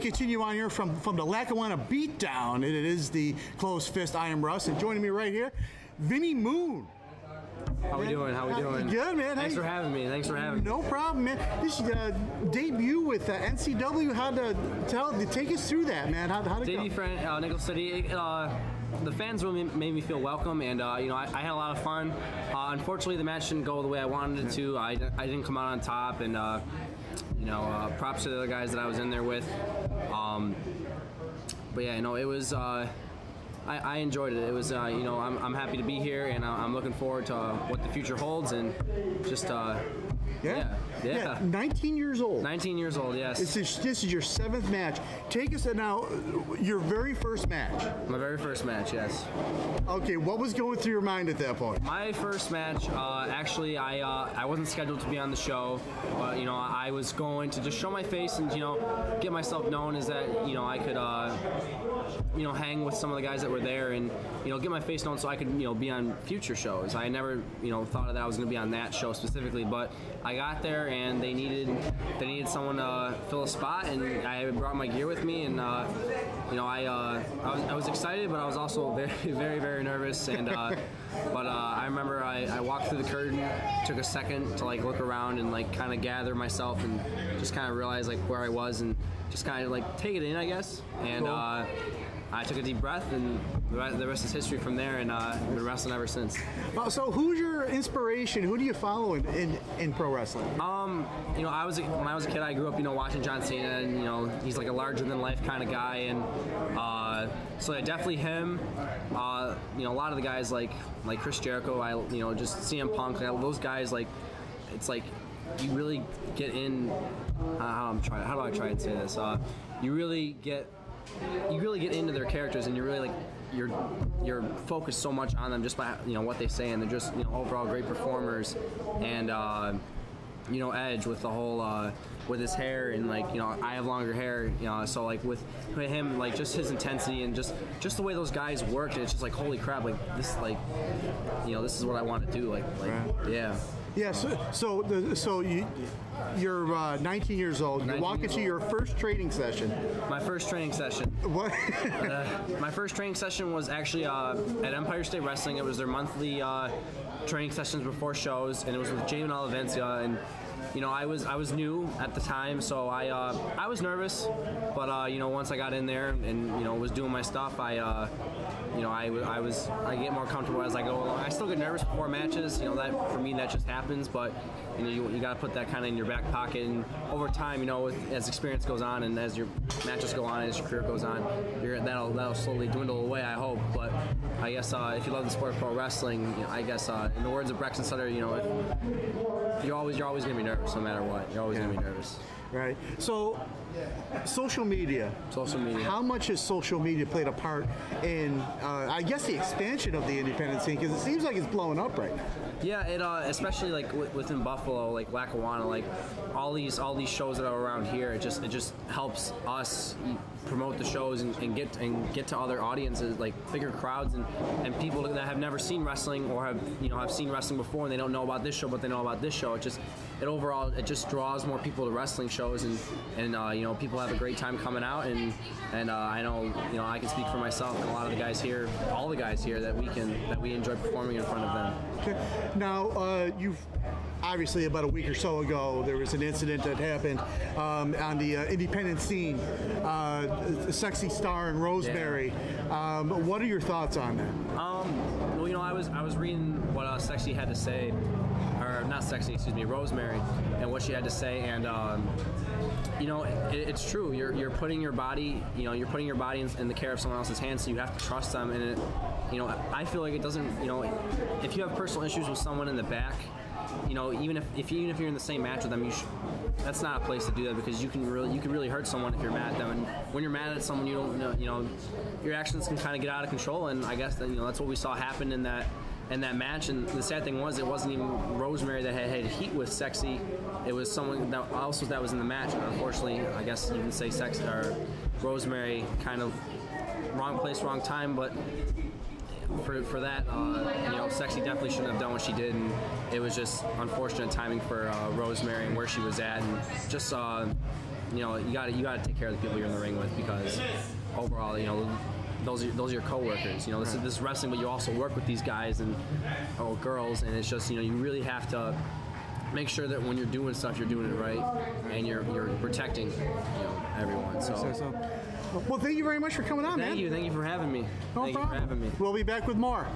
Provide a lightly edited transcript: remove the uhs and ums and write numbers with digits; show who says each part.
Speaker 1: continue on here from the Lackawanna Beatdown. It is the Closed Fist. I am Russ, and joining me right here, Vinnie Moon.
Speaker 2: How we doing? How we doing?
Speaker 1: Good, man.
Speaker 2: Thanks for having me. Thanks for having me.
Speaker 1: No problem, man. This debut with Ncw. Take us through that, man. How'd it
Speaker 2: debut
Speaker 1: go?
Speaker 2: for Nickel City. The fans really made me feel welcome, and I had a lot of fun. Unfortunately, the match didn't go the way I wanted it to. I didn't come out on top, and props to the other guys that I was in there with. But yeah, it was. I enjoyed it. It was, I'm happy to be here, and I'm looking forward to what the future holds, and just,
Speaker 1: yeah. 19 years old.
Speaker 2: 19 years old, yes.
Speaker 1: This is your 7th match. Take us now, your very first match.
Speaker 2: My very first match, yes.
Speaker 1: Okay, what was going through your mind at that point?
Speaker 2: My first match, actually, I wasn't scheduled to be on the show, but I was going to just show my face and get myself known as that I could hang with some of the guys that were there and get my face known so I could be on future shows. I never thought that I was going to be on that show specifically, but I got there and they needed someone to fill a spot, and I brought my gear with me, and I was excited, but I was also very very very nervous, and but I remember I walked through the curtain, took a second to look around and kind of gather myself and just kind of realize where I was and just kind of take it in, I guess, and I took a deep breath, and the rest is history from there, and I've been wrestling ever since.
Speaker 1: So who's your inspiration? Who do you follow in pro wrestling?
Speaker 2: When I was a kid, I grew up, watching John Cena, and he's a larger than life kind of guy, and so yeah, definitely him. A lot of the guys like Chris Jericho, just CM Punk, those guys, it's you really get in. How do I try and say this? You really get into their characters, and you're really you're focused so much on them just by what they say, and they're just overall great performers. And Edge with the whole with his hair, and I have longer hair, so with him, just his intensity and just the way those guys work, it's just holy crap, this this is what I want to do, yeah.
Speaker 1: Yeah, so you're 19 years old. You walk into your first training session.
Speaker 2: My first training session.
Speaker 1: What?
Speaker 2: My first training session was actually at Empire State Wrestling. It was their monthly training sessions before shows, and it was with Jamie Olivencia, and I was new at the time, so I was nervous, but once I got in there and was doing my stuff, I get more comfortable as I go along. I still get nervous before matches, that for me that just happens, but you got to put that kind of in your back pocket, and over time, as experience goes on and as your matches go on, as your career goes on, that'll slowly dwindle away, I hope. But I guess if you love the sport of pro wrestling, I guess in the words of Braxton Sutter, you're always going to be nervous no matter what. You're always going to be nervous.
Speaker 1: Right. So, social media.
Speaker 2: Social media.
Speaker 1: How much has social media played a part in, I guess, the expansion of the independent scene? Because it seems like it's blowing up right now.
Speaker 2: Yeah, it especially within Buffalo, Lackawanna, all these shows that are around here. It just helps us promote the shows and get to other audiences, bigger crowds and people that have never seen wrestling or have seen wrestling before, and they don't know about this show, but they know about this show. It just draws more people to wrestling shows, and people have a great time coming out, and I know I can speak for myself and a lot of the guys here, all the guys here, that we enjoy performing in front of them.
Speaker 1: Okay. Now you've obviously about a week or so ago there was an incident that happened on the independent scene, Sexy Star and Rosemary. Yeah. What are your thoughts on that?
Speaker 2: Well, I was reading what Sexy had to say, or not Sexy, excuse me, Rosemary, and what she had to say, and it's true. You're putting your body, you're putting your body in the care of someone else's hands, so you have to trust them. And I feel like it doesn't, if you have personal issues with someone in the back, even if you're in the same match with them, that's not a place to do that, because you can really hurt someone if you're mad at them. And when you're mad at someone, you don't know, your actions can kind of get out of control. And I guess that, that's what we saw happen in that match. And the sad thing was, it wasn't even Rosemary that had heat with Sexy. It was someone that was in the match. And unfortunately, I guess you can say Sexy or Rosemary kind of wrong place, wrong time, but for that, Sexy definitely shouldn't have done what she did, and it was just unfortunate timing for Rosemary and where she was at, and just you know, you gotta take care of the people you're in the ring with, because overall, you know, those are your coworkers. You know, this is wrestling, but you also work with these guys and girls, and it's just, you know, you really have to make sure that when you're doing stuff, you're doing it right, and you're protecting, you know, everyone.
Speaker 1: Well, thank you very much for coming on, man.
Speaker 2: Thank you for having me.
Speaker 1: No
Speaker 2: Thank
Speaker 1: problem.
Speaker 2: you for having me.
Speaker 1: We'll be back with more.